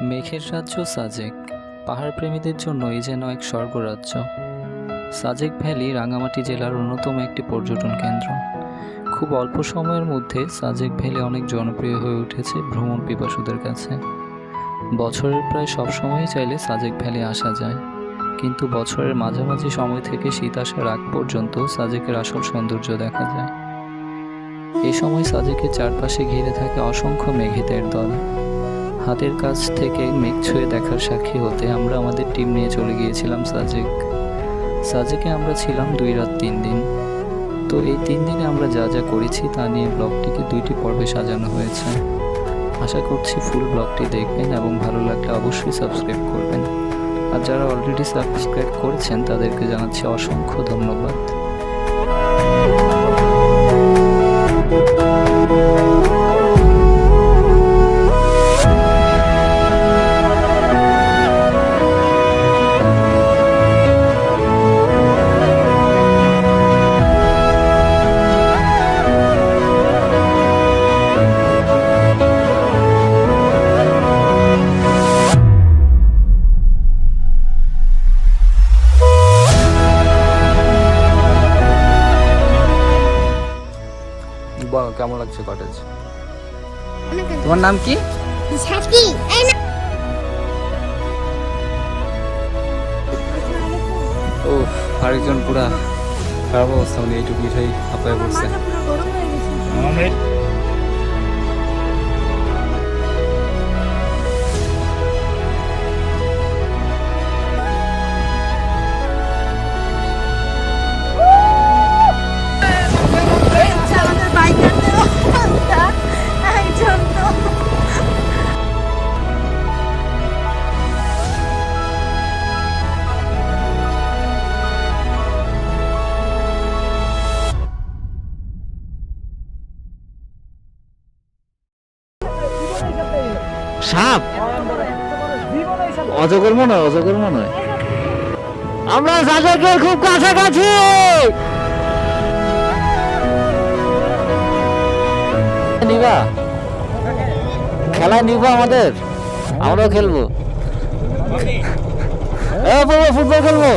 মেঘের রাজ্য সাজেক পাহাড় প্রেমীদের জন্য এই যেন এক স্বর্গরাজ্য। সাজেক ভ্যালি রাঙামাটি জেলার অন্যতম একটি পর্যটন কেন্দ্র। খুব অল্প সময়ের মধ্যে সাজেক ভ্যালি অনেক জনপ্রিয় হয়ে উঠেছে ভ্রমণ পিপাসুদের কাছে। বছরের প্রায় সব সময়ই চাইলে সাজেক ভ্যালি আসা যায়, কিন্তু বছরের মাঝামাঝি সময় থেকে শীত আসার আগ পর্যন্ত সাজেকের আসল সৌন্দর্য দেখা যায়। এই সময় সাজেকের চারপাশে ঘিরে থাকে অসংখ্য মেঘেদের দল। হাতের কাছ থেকে মেঘ ছুঁয়ে দেখার সাক্ষী হতে আমরা আমাদের টিম নিয়ে চলে গিয়েছিলাম সাজেকে আমরা ছিলাম 2 রাত 3 দিন। তো এই 3 দিনে আমরা যা যা করেছি তা নিয়ে ব্লগটিকে 2টি পর্বে সাজানো হয়েছে। আশা করছি ফুল ব্লগটি দেখবেন এবং ভালো লাগলে অবশ্যই সাবস্ক্রাইব করবেন। আর যারা অলরেডি সাবস্ক্রাইব করেছেন তাদেরকে জানাচ্ছি অসংখ্য ধন্যবাদ। বলো কেমন লাগছে কটেজ? তোমার নাম কি? ও আরেকজন পুরা খারাপ অবস্থা, উনি এইটুকু বিষয় আপনার করছে। সাপ অজগর মনে হয়, অজগর মনে হয়। আমরা সাজেকের খুব কাছাকাছি। নিবা খেলা নিবা আমাদের, আমরাও খেলবো। ফুটবল খেলবো।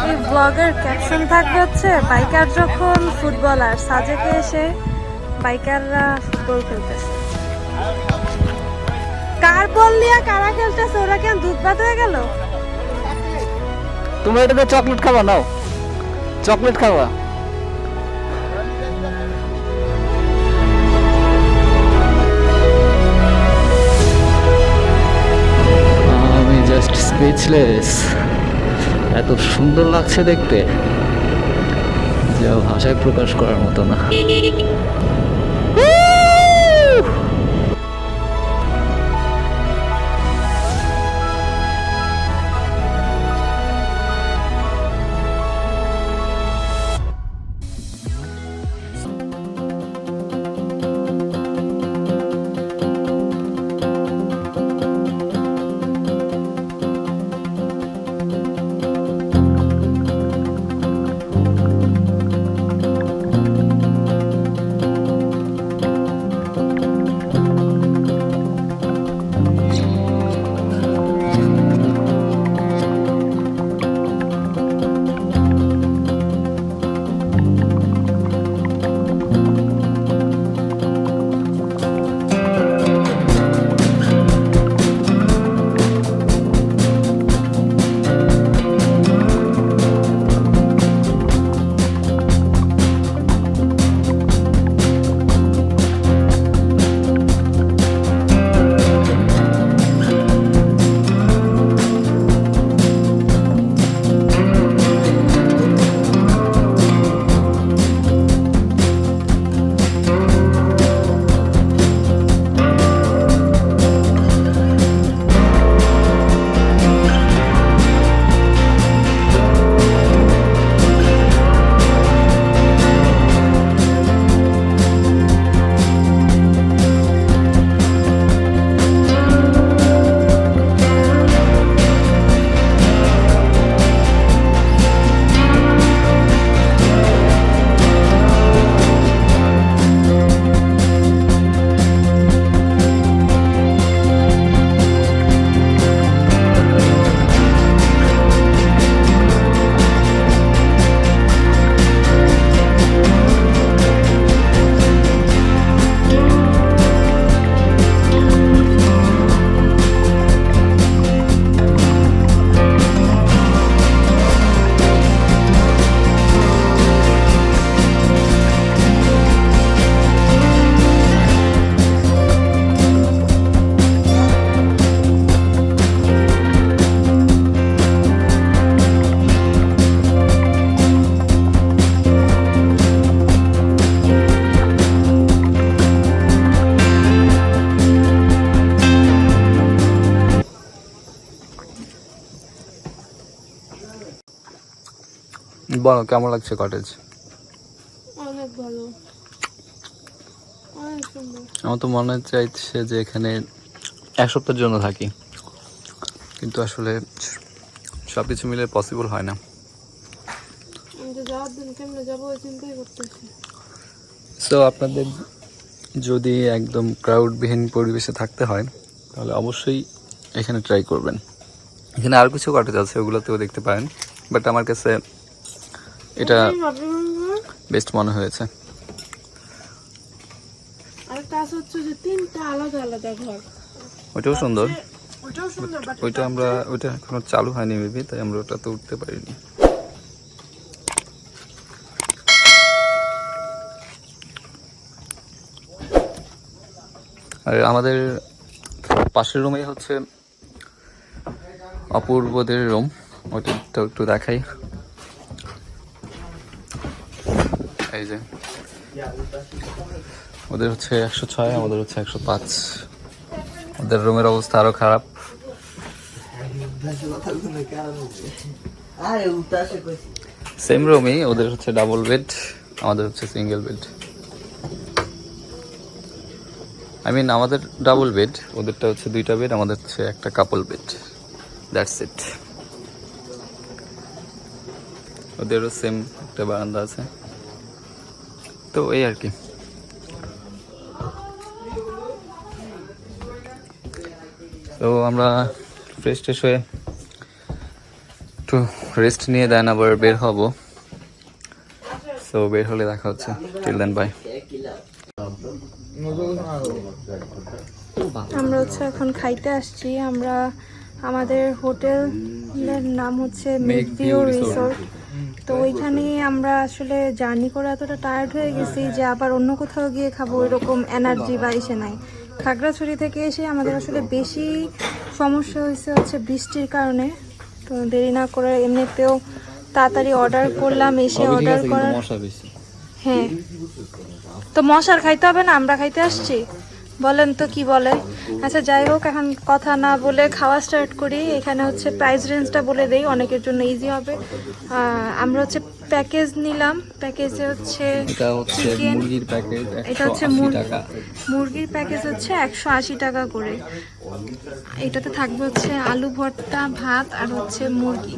এই ব্লগের ক্যাপশন থাকবে হচ্ছে বাইকার যখন ফুটবলার, সাজেকে এসে বাইকাররা ফুটবল খেলতেছে। কার বল নিয়ে কারা খেলতেছে, ওরা কেন দুধ ভাত হয়ে গেল? তোমরা এটাতে চকলেট খাবা, নাও চকলেট খাবা। আমি জাস্ট স্পিচলেস, এত সুন্দর লাগছে দেখতে, যা ভাষায় প্রকাশ করার মতো না। বলো কেমন লাগছে কটেজ? অনেক ভালো, অনেক সুন্দর। আমার তো মনে চাইছে যে এখানে 1 সপ্তাহের জন্য থাকি, কিন্তু আসলে সব কিছু মিলে পসিবল হয় না। আমি তো যাওয়ার দিন কেমনে যাবো ওই চিন্তাই করতেছি। সো আপনাদের যদি একদম ক্রাউডবিহীন পরিবেশে থাকতে হয় তাহলে অবশ্যই এখানে ট্রাই করবেন। এখানে আর কিছু কটেজ আছে, ওগুলোতেও দেখতে পারেন, বাট আমার কাছে এটা বেস্ট মনে হয়েছে। আর কাজ হচ্ছে যে 3টা আলাদা আলাদা ঘর। ওইটাও সুন্দর, ওটাও সুন্দর, বাট ওইটা এখনো চালু হয়নি মেবি, তাই আমরা ওটাতে উঠতে পারিনি। আর আমাদের পাশের রুমে হচ্ছে অপূর্বদের রুম, ওটা একটু দেখাই। এই যে ওদের হচ্ছে 106, আমাদের হচ্ছে 105। ওদের রুমের অবস্থা আরো খারাপ। সেম রুমই, ওদের হচ্ছে ডাবল বেড, আমাদের হচ্ছে সিঙ্গেল বেড। আই মিন আমাদের ডাবল বেড, ওদেরটা হচ্ছে 2টা বেড, আমাদের হচ্ছে একটা কাপল বেড, দ্যাটস ইট। ওদেরও সেম একটা বারান্দা আছে, তো এই আর কি। তো আমরা ফ্রেশ ট্রেশ হয়ে একটু রেস্ট নিয়ে দেন আবার বের হব। সো বের হলে দেখা হচ্ছে, টিল দেন বাই। আমরা হচ্ছে এখন খাইতে আসছি। আমরা আমাদের হোটেলের নাম হচ্ছে মেঘভিউ রিসোর্ট। তো ওইখানে আমরা আসলে জার্নি করে এতটা টায়ার্ড হয়ে গেছি যে আবার অন্য কোথাও গিয়ে খাবো এরকম এনার্জি বা এসে নাই। খাগড়াছড়ি থেকে এসে আমাদের আসলে বেশি সমস্যা হচ্ছে বৃষ্টির কারণে। তো দেরি না করে এমনিতেও তাড়াতাড়ি অর্ডার করলাম, এসে অর্ডার করার। হ্যাঁ, তো মশার খাইতে হবে না, আমরা খাইতে আসছি, বলেন তো কি বলেন। আচ্ছা যাই হোক, এখন কথা না বলে খাওয়া স্টার্ট করি। এখানে হচ্ছে প্রাইস রেঞ্জটা বলে দেই, অনেকের জন্য ইজি হবে। আমরা হচ্ছে প্যাকেজ নিলাম, প্যাকেজে হচ্ছে এটা হচ্ছে চিকেন, মুরগির প্যাকেজ, এটা হচ্ছে 180 টাকা। মুরগির প্যাকেজ হচ্ছে 180 টাকা করে। এটাতে থাকবে হচ্ছে আলু ভর্তা, ভাত আর হচ্ছে মুরগি।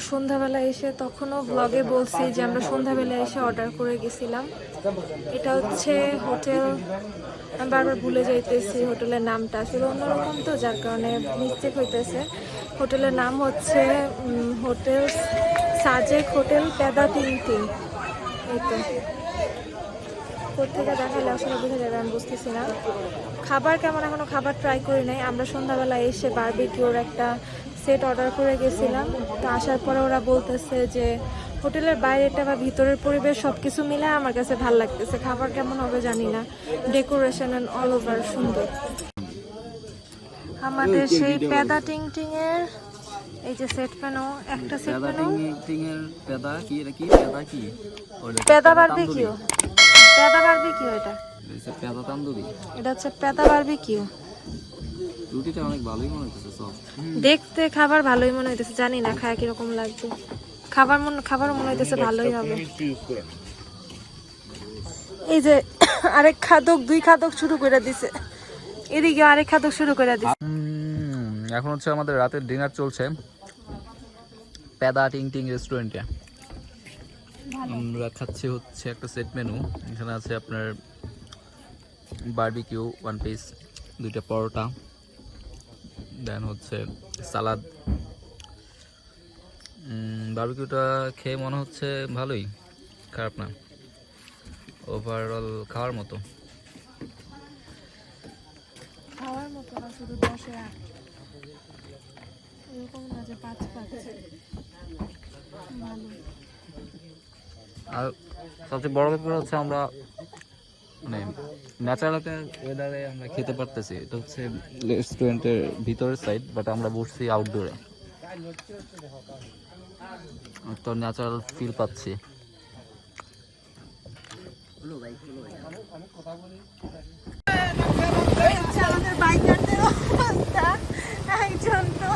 সন্ধ্যাবেলা এসে তখনও ব্লগে বলছি যে আমরা সন্ধ্যাবেলা এসে অর্ডার করে গেছিলাম। এটা হচ্ছে হোটেল, আমি বারবার ভুলে যাইতেছি হোটেলের নামটা, আসলে অন্যরকম তো যার কারণে মিস্টেক হইতেছে। হোটেলের নাম হচ্ছে হোটেল সাজেক হোটেল পেদা তিন তিন। এই তো কোথেকে দেখালে আসলে বোঝা যাবে আমি বুঝতেছি না। খাবার কেমন এখনো খাবার ট্রাই করি নাই। আমরা সন্ধ্যাবেলা এসে বারবিকিউর একটা সেট অর্ডার করে গেছিলাম। তো আসার পরে ওরা বলতেছে যে হোটেলের বাইরেটা বা ভিতরের পরিবেশ সব কিছু মিলে আমার কাছে ভালো লাগতেছে, খাবার কেমন হবে জানি না, ডেকোরেশন অ্যান্ড অল ওভার সুন্দর। আমাদের সেই পেদা টিং টিং এর এই যে সেট মেনু, একটা সেট মেনু পেদা কি এটা কি পেদা কি পেদা বারবিকিউ, পেদা বারবিকিউ, এটা পেদা তান্দুরি, এটা হচ্ছে পেদা বারবিকিউ। রুটিটা অনেক ভালোই মনে হচ্ছে সব। দেখতে খাবার ভালোই মনে হইতেছে, জানি না খায় কিরকম লাগবে। খাবার মনে হইতেছে ভালোই হবে। এই যে আরেক খাদক, দুই খাদক শুরু করে দিছে, এদিকে আরেক খাদক শুরু করে দিছে। এখন হচ্ছে আমাদের রাতের ডিনার চলছে পেদা টিং টিং রেস্টুরেন্টে। আমরা খাচ্ছি হচ্ছে একটা সেট মেনু, এখানে আছে আপনার বারবিকিউ 1 পিস, 2টা পরোটা, দেন হচ্ছে সালাদ। বারবিকিউটা খেয়ে মনে হচ্ছে ভালোই, খারাপ না, ওভারঅল খাওয়ার মতো। খাওয়ার মতো না, শুধু 10-এ 8 এরকম না যে 5 পাচ্ছে। ভালো। আর সবচেয়ে বড় ব্যাপার হচ্ছে আমরা মানে ন্যাচারাল একটা ওয়েদারে আমরা খেতে পারতেছি। এটা হচ্ছে রেস্টুরেন্টের ভিতরের সাইড, বাট আমরা বসছি আউটডোরে, তো ন্যাচারাল ফিল পাচ্ছি। আমাদের বাইকারদের অবস্থা, একজন তো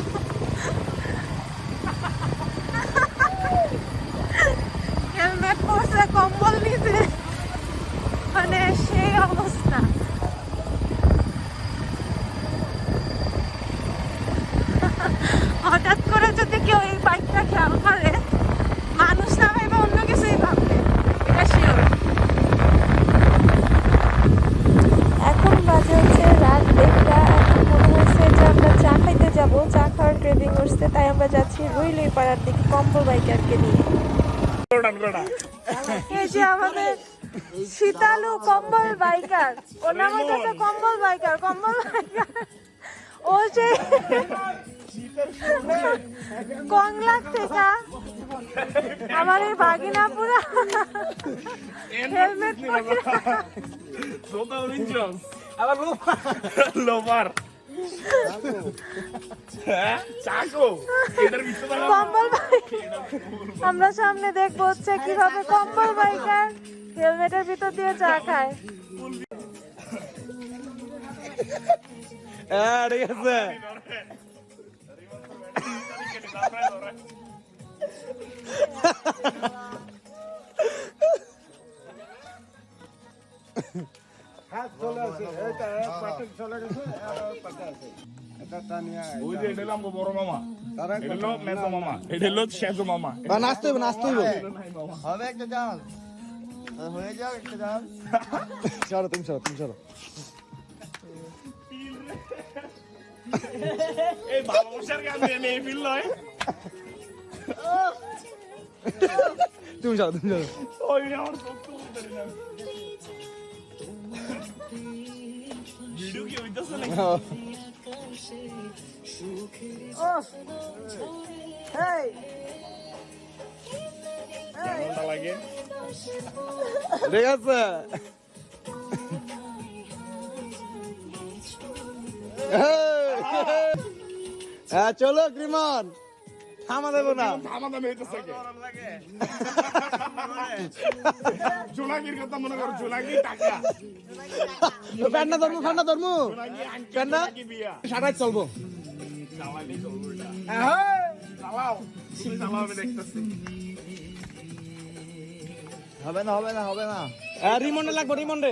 হেলমেট পরছে, কম্বল নিতে, মানে সেই অবস্থা। হঠাৎ করে যদি কেউ এই বাইকটা খেয়াল করে, মানুষ না ভাবে অন্য কিছুই ভাববে, এটা শিওর। এখন বাজে হচ্ছে রাত 1টা। মনে হচ্ছে যে আমরা চা খাইতে যাবো, চা খাওয়ার ক্রেভিং করছে, তাই আমরা যাচ্ছি রুইলুই পাড়ার দিকে কম্বল বাইকারকে নিয়ে। এই যে আমাদের শীতালু কম্বল বাইকার, ওর নাম হচ্ছে কম্বল বাইকার, কম্বল বাইকার। ও যে কংলাক থেকে আমার এই ভাগিনা পুরা হেলমেট কম্বল আমরা সামনে দেখবো হচ্ছে কিভাবে কম্বল বাইকার হেলমেটের ভিতর দিয়ে চা খায়। ঠিক আছে। নাচতে হবে, নাচতে হবে। হবে একটা জাল হয়ে যাও, একটা জাল চলো তুমি চলো, তুমি চলো। এই ভালোবাসার গান এই ফিল নয়। তুমি চলো, তুমি চলো। ওই আমার সত্য বলতে না ভিডিও কি হইতাছে নাকি? কেমনটা লাগে? ঠিক আছে। হ্যাঁ চলো গ্রিমন, থামা দেবো না। থামা দামে হইতাছে কে? জোনাকির কথা মনে করো, জোনাকি টাকা, প্যান্ডা ধর্ম, ফান্ডা ধর্ম, জোনাকি আংটি, প্যান্ডা জোনাকি বিয়া। সারাই চলবো। চালাইলেই চলবে এটা। চালাও, তুমি চালাও, আমি দেখতেছি। হবে না, হবে না, হবে না। রিমন্ডে লাগবো, রিমন্ডে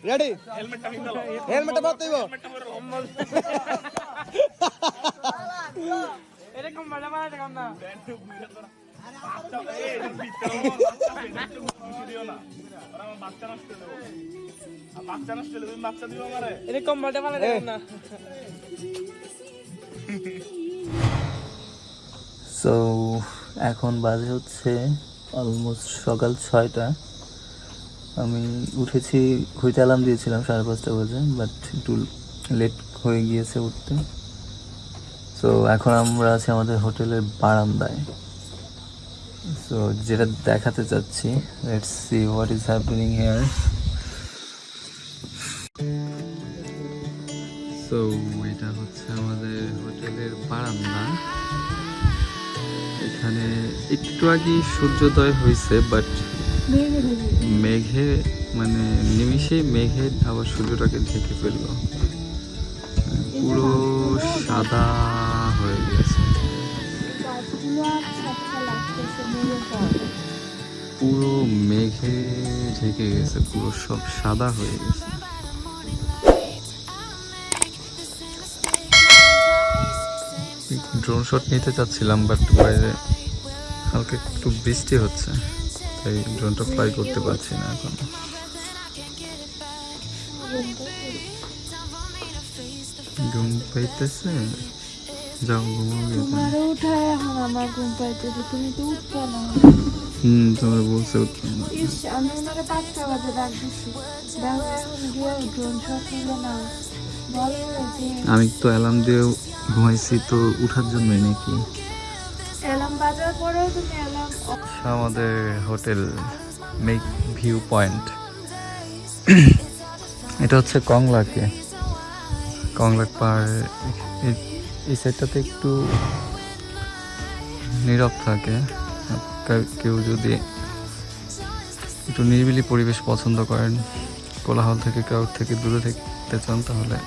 রেডি। হেলমেটটা নিতে দাও। হেলমেটটা বাদ দিব। হেলমেটটা পরে লম্বা। এরকম বাড়া বাড়া দেখাম না। বাচ্চা নষ্ট হলো বাচ্চা নষ্ট হলো তুমি বাচ্চা দিও আমারে এরকম বলতে পারে না। সো এখন বাজে হচ্ছে অলমোস্ট সকাল 6টা। আমি উঠেছি, ঘুরতে অ্যালার্ম দিয়েছিলাম 5:30 বাজে, বাট একটু লেট হয়ে গিয়েছে উঠতে। সো এখন আমরা আছি আমাদের হোটেলের বারান্দায়। সো যেটা দেখাতে চাচ্ছি, let's see what is happening here. So এটা হচ্ছে আমাদের হোটেলের বারান্দা। এখানে একটু আগে সূর্যোদয় হয়েছে, বাট মেঘে মানে নিমিষেই মেঘে আবার সূর্যটাকে ঢেকে ফেললো, পুরো সাদা হয়ে গেছে, পুরো মেঘে ঢেকে গেছে, পুরো সব সাদা হয়ে গেছে। ড্রোন শট নিতে চাচ্ছিলাম, বাট বাইরে হালকা একটু বৃষ্টি হচ্ছে, তাই ড্রোনটা ফ্লাই করতে পারছি না এখন। ঘুম পাইতেছে, যাও ঘুমাবি। তোমারও উঠায় এখন আমার ঘুম পাইতেছে, তুমি তো উঠছো না। তোমার বলছে উঠতে না। ইস, আমি ওনাকে 5টা বাজে ডাক দিচ্ছি, দেখো এখন গিয়ে ড্রোন শট নিল না, বলো যে আমি তো অ্যালার্ম দিয়ে ঘুমাইছি তো উঠার জন্যই নাকি। অ্যালার্ম বাজার পরেও তুমি অ্যালার্ম আমাদের হোটেল মেক ভিউ পয়েন্ট, এটা হচ্ছে কংলাকে, কংলাক পাহাড়। এই সাইডটাতে একটু নীরব থাকে, কেউ যদি একটু নিরিবিলি পরিবেশ পছন্দ করেন, কোলাহল থেকে ক্রাউড থেকে দূরে থাকতে চান, তাহলে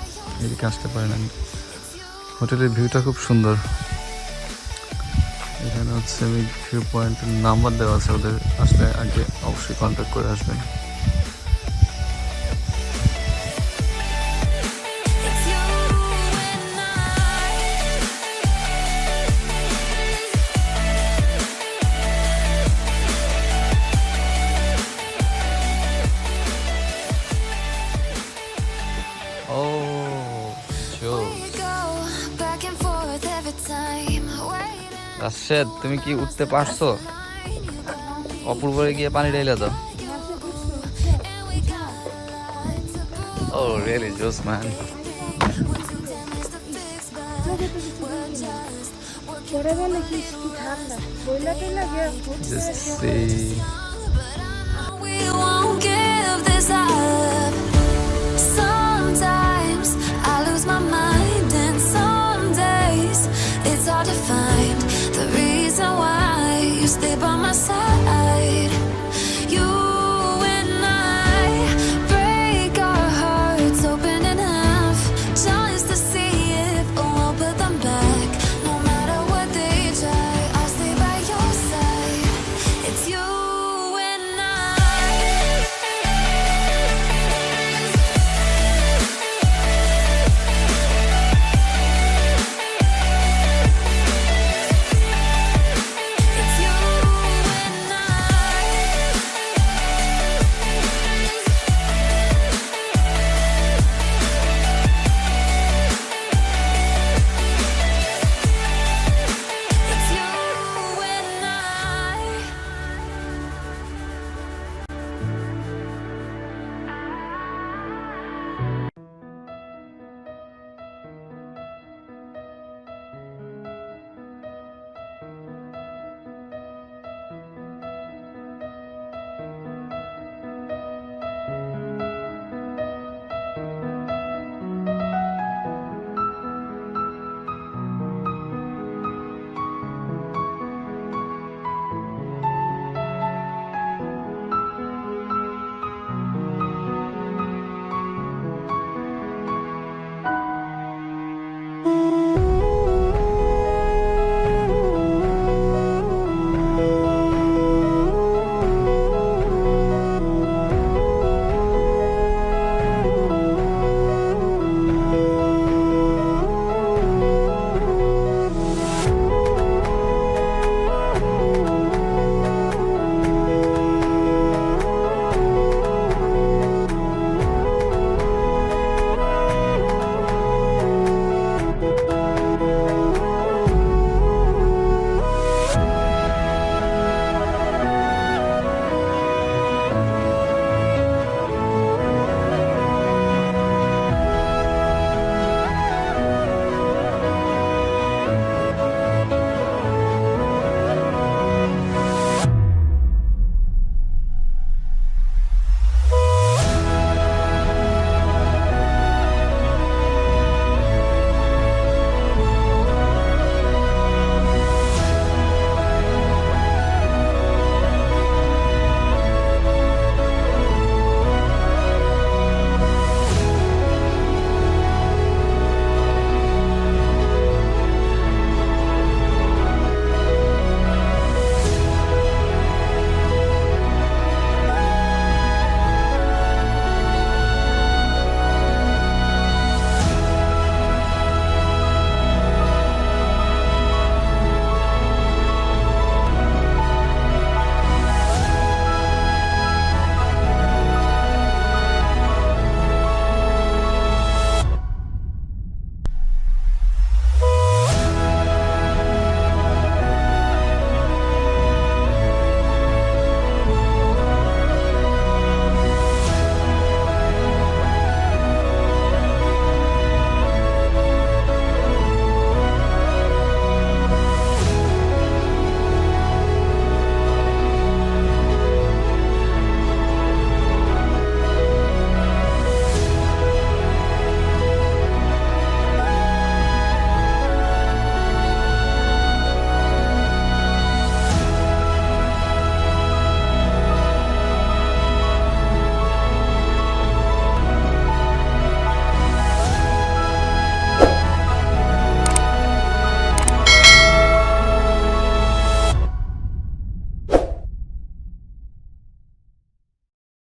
এদিকে আসতে পারেন। হোটেলের ভিউটা খুব সুন্দর। এখানে হচ্ছে ভিউ পয়েন্টের নাম্বার দেওয়া আছে, ওদের আসলে আগে অবশ্যই কন্ট্যাক্ট করে আসবেন। রাশেদ, তুমি কি উঠতে পারছো? অপূর্বরে গিয়ে পানি ঢেলে দাও। ও রিয়েলি জোস ম্যান। করে বলে কি ঠান্ডা বইলা টইলা গিয়ে Just see. We won't give this up. Sometimes I lose my mind, and some days it's hard to find the reason why you stay by my side.